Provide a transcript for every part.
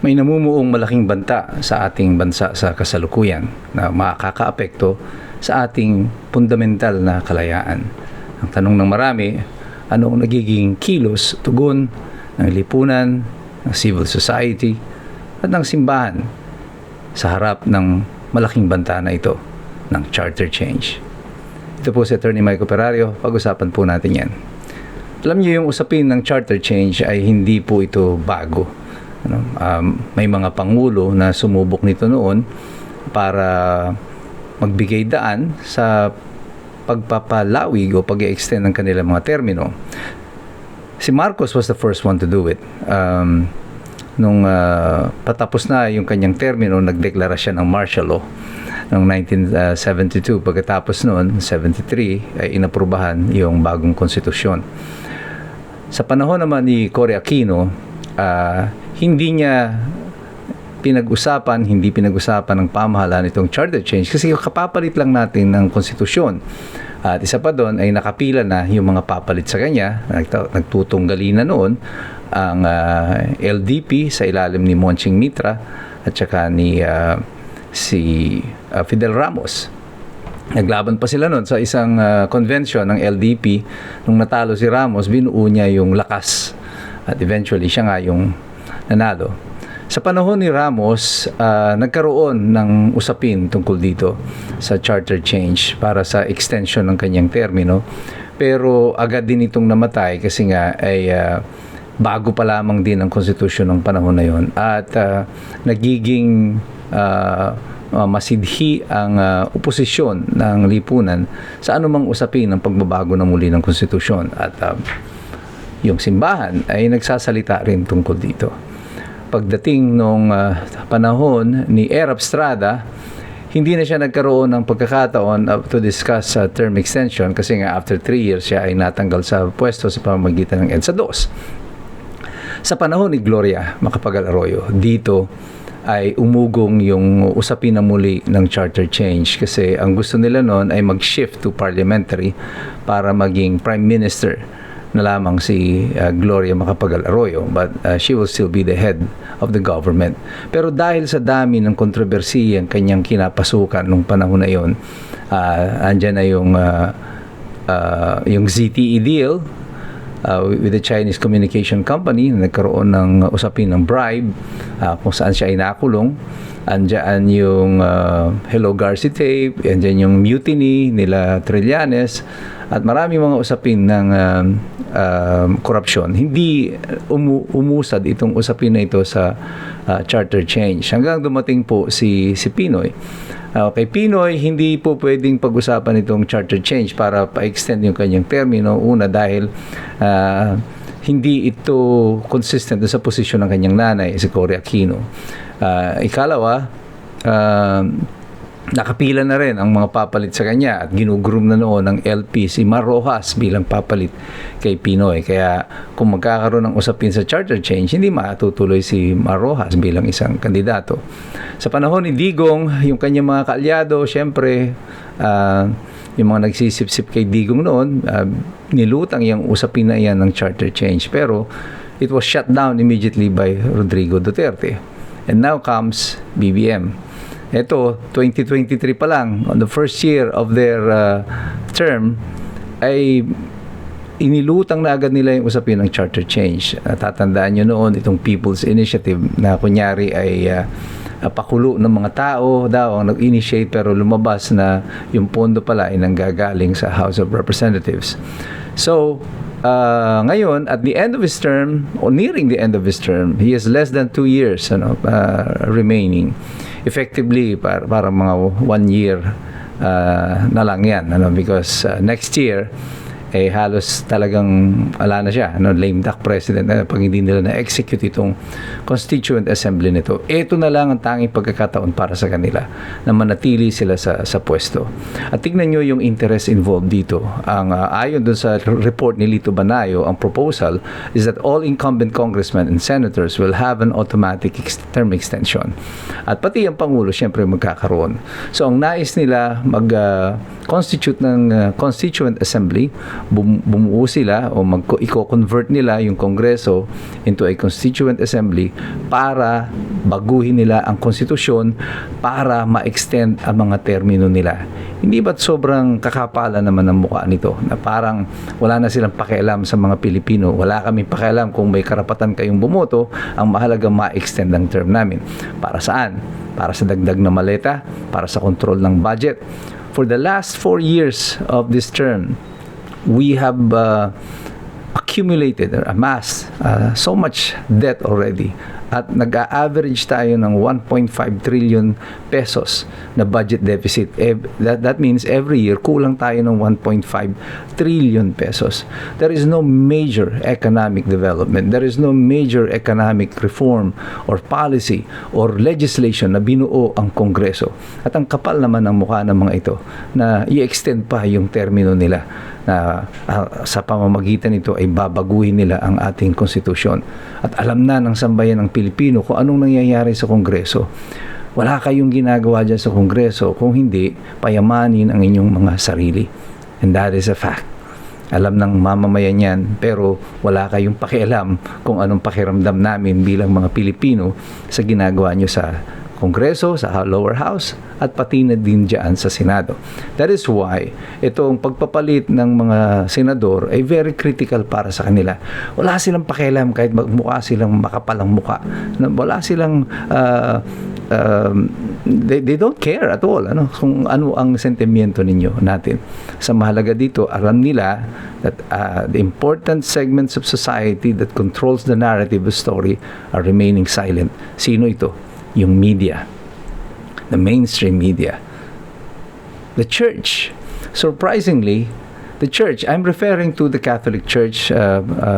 May namumuong malaking banta sa ating bansa sa kasalukuyan na makakaapekto sa ating fundamental na kalayaan. Ang tanong ng marami, ano ang nagiging kilos, tugon ng lipunan, ng civil society at ng simbahan sa harap ng malaking banta na ito ng charter change? Ito po si Attorney Mike Operario, pag-usapan po natin yan. Alam niyo yung usapin ng charter change ay hindi po ito bago. May mga pangulo na sumubok nito noon para magbigay daan sa pagpapalawig o pag-i-extend ng kanilang mga termino. Si Marcos was the first one to do it. Nung patapos na yung kanyang termino, nagdeklara siya ng martial law noong 1972. Pagkatapos noon, 73, ay inaprubahan yung bagong konstitusyon. Sa panahon naman ni Cory Aquino, hindi pinag-usapan ng pamahalaan itong charter change kasi kapapalit lang natin ng konstitusyon. At isa pa doon ay nakapila na yung mga papalit sa kanya. Nagtutunggali na noon ang LDP sa ilalim ni Monching Mitra at saka ni si Fidel Ramos. Naglaban pa sila noon sa isang convention ng LDP. Nung natalo si Ramos, binuo niya yung lakas at eventually siya nga yung nanalo. Sa panahon ni Ramos, nagkaroon ng usapin tungkol dito sa charter change para sa extension ng kanyang termino. Pero agad din itong namatay kasi nga ay bago pa lamang din ang konstitusyon ng panahon na yon. At nagiging masidhi ang oposisyon ng lipunan sa anumang usapin ng pagbabago na muli ng konstitusyon. At yung simbahan ay nagsasalita rin tungkol dito. Pagdating nung panahon ni Erap Estrada, hindi na siya nagkaroon ng pagkakataon to discuss term extension kasi nga after 3 years siya ay natanggal sa pwesto sa pamamagitan ng EDSA 2. Sa panahon ni Gloria Macapagal Arroyo, dito ay umugong yung usapin na muli ng charter change kasi ang gusto nila noon ay mag-shift to parliamentary para maging prime minister na lamang si Gloria Macapagal Arroyo, but she will still be the head of the government. Pero dahil sa dami ng kontrobersiya ang kanyang kinapasukan nung panahon na yon, andyan na yung ZTE deal with the Chinese Communication Company na nagkaroon ng usapin ng bribe kung saan siya ay nakulong. Andyan yung Hello Garci tape, andyan yung mutiny nila Trillanes at marami mga usapin ng korupsyon. Hindi umusad itong usapin na ito sa charter change hanggang dumating po si Pinoy. Kay Pinoy, hindi po pwedeng pag-usapan itong charter change para pa-extend yung kanyang termino. Una, dahil hindi ito consistent sa posisyon ng kanyang nanay, si Cory Aquino. Ikalawa, nakapila na rin ang mga papalit sa kanya at ginugroom na noon ng LP si Mar Rojas bilang papalit kay Pinoy. Kaya kung magkakaroon ng usapin sa charter change, hindi matutuloy si Mar Rojas bilang isang kandidato. Sa panahon ni Digong, yung kanyang mga kaalyado, syempre, yung mga nagsisip-sip kay Digong noon, nilutang yung usapin na yan ng charter change. Pero it was shut down immediately by Rodrigo Duterte. And now comes BBM. Ito, 2023 pa lang, on the first year of their term, ay inilutang na agad nila yung usapin ng charter change. Tatandaan nyo noon itong People's Initiative na kunyari ay pakulo ng mga tao daw ang nag-initiate pero lumabas na yung pondo pala ay nanggagaling sa House of Representatives. So, ngayon, at the end of his term, or nearing the end of his term, he has less than 2 years remaining. Effectively, para mga 1 year na lang yan. Because next year, halos talagang ala na siya, lame duck president pag hindi nila na-execute itong Constituent Assembly nito. Ito na lang ang tanging pagkakataon para sa kanila na manatili sila sa pwesto. At tignan nyo yung interest involved dito. Ayon dun sa report ni Lito Banayo, ang proposal is that all incumbent congressmen and senators will have an automatic term extension. At pati ang Pangulo, syempre magkakaroon. So, ang nais nila mag-constitute ng Constituent Assembly bumuo sila o i-convert nila yung Kongreso into a Constituent Assembly para baguhin nila ang konstitusyon para ma-extend ang mga termino nila. Hindi ba't sobrang kakapala naman ang mukha nito na parang wala na silang pakialam sa mga Pilipino, wala kaming pakialam kung may karapatan kayong bumoto, ang mahalaga ma-extend ang term namin. Para saan? Para sa dagdag na maleta, para sa control ng budget. For the last 4 years of this term, we have accumulated or amassed so much debt already, at nag-a-average tayo ng 1.5 trillion pesos na budget deficit. That means every year kulang tayo ng 1.5 trillion pesos. There is no major economic development. There is no major economic reform or policy or legislation na binuo ang Kongreso. At ang kapal naman ng mukha ng mga ito na i-extend pa yung termino nila na sa pamamagitan nito ay babaguhin nila ang ating konstitusyon. At alam na ng sambayan ng Pilipino kung anong nangyayari sa Kongreso. Wala kayong ginagawa dyan sa Kongreso kung hindi payamanin ang inyong mga sarili. And that is a fact. Alam ng mamamayan yan, pero wala kayong pakialam kung anong pakiramdam namin bilang mga Pilipino sa ginagawa nyo sa Kongreso, sa lower house, at pati na din dyan sa Senado. That is why itong pagpapalit ng mga senador ay very critical para sa kanila. Wala silang pakialam kahit magmukha silang makapalang mukha. Wala silang they don't care at all kung ano ang sentimiento ninyo natin. Sa mahalaga dito, alam nila that the important segments of society that controls the narrative of story are remaining silent. Sino ito? Yung media, the mainstream media, the church. Surprisingly, the church, I'm referring to the Catholic Church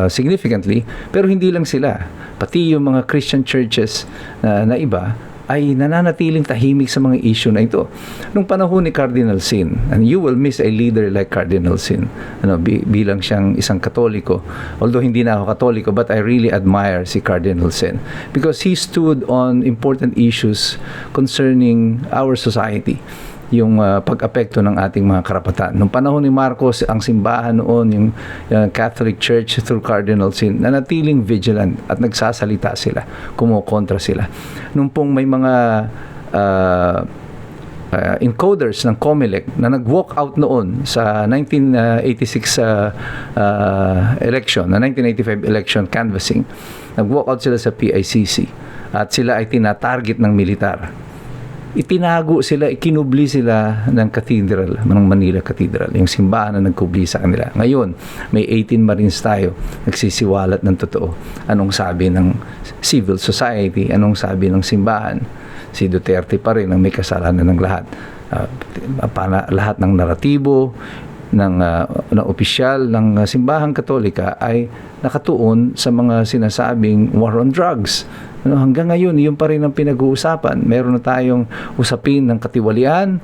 significantly, pero hindi lang sila. Pati yung mga Christian churches na iba ay nananatiling tahimik sa mga issue na ito. Nung panahon ni Cardinal Sin, and you will miss a leader like Cardinal Sin, bilang siyang isang Katoliko, although hindi na ako Katoliko, but I really admire si Cardinal Sin because he stood on important issues concerning our society, yung pag-apekto ng ating mga karapatan. Nung panahon ni Marcos, ang simbahan noon, yung Catholic Church through Cardinal Sin, nanatiling vigilant at nagsasalita sila, kumukontra sila. Nung pong may mga encoders ng COMELEC na nag-walk out noon sa 1986 election, na 1985 election canvassing, nag-walk out sila sa PICC at sila ay tinatarget ng militar. Itinago sila, ikinubli sila ng cathedral, ng Manila Cathedral, yung simbahan na nagkubli sa kanila. Ngayon, may 18 Marines tayo, nagsisiwalat ng totoo. Anong sabi ng civil society? Anong sabi ng simbahan? Si Duterte pa rin ang may kasalanan ng lahat. Lahat ng naratibo, ng opisyal ng simbahang Katolika ay nakatuon sa mga sinasabing war on drugs. Hanggang ngayon, yun pa rin ang pinag-uusapan. Meron na tayong usapin ng katiwalian,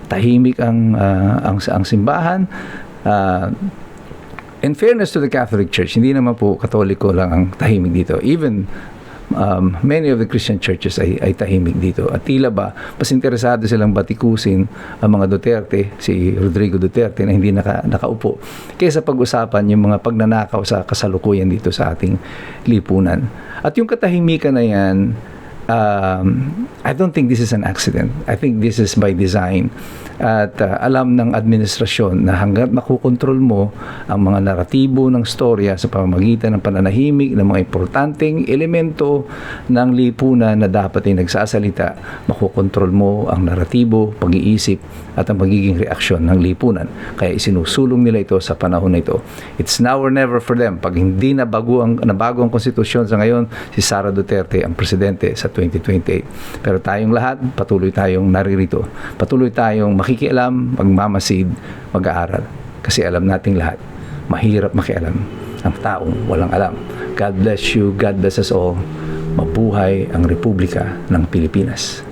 tahimik ang simbahan. In fairness to the Catholic Church, hindi naman po Katoliko lang ang tahimik dito. Even many of the Christian churches ay tahimik dito. At tila ba, mas interesado silang batikusin ang mga Duterte, si Rodrigo Duterte na hindi nakaupo, kaysa pag-usapan yung mga pagnanakaw sa kasalukuyan dito sa ating lipunan. At yung katahimikan na yan, I don't think this is an accident. I think this is by design. At alam ng administrasyon na hanggat makukontrol mo ang mga naratibo ng storya sa pamamagitan ng pananahimik ng mga importanteng elemento ng lipunan na dapat ay nagsasalita, makukontrol mo ang naratibo, pag-iisip at ang magiging reaksyon ng lipunan. Kaya isinusulong nila ito sa panahon na ito. It's now or never for them. Pag hindi nabago ang konstitusyon sa ngayon, si Sara Duterte ang presidente sa 2028. Pero tayong lahat, patuloy tayong naririto. Patuloy tayong makikialam, magmamasid, mag-aaral. Kasi alam nating lahat, mahirap makialam ang taong walang alam. God bless you. God bless us all. Mabuhay ang Republika ng Pilipinas.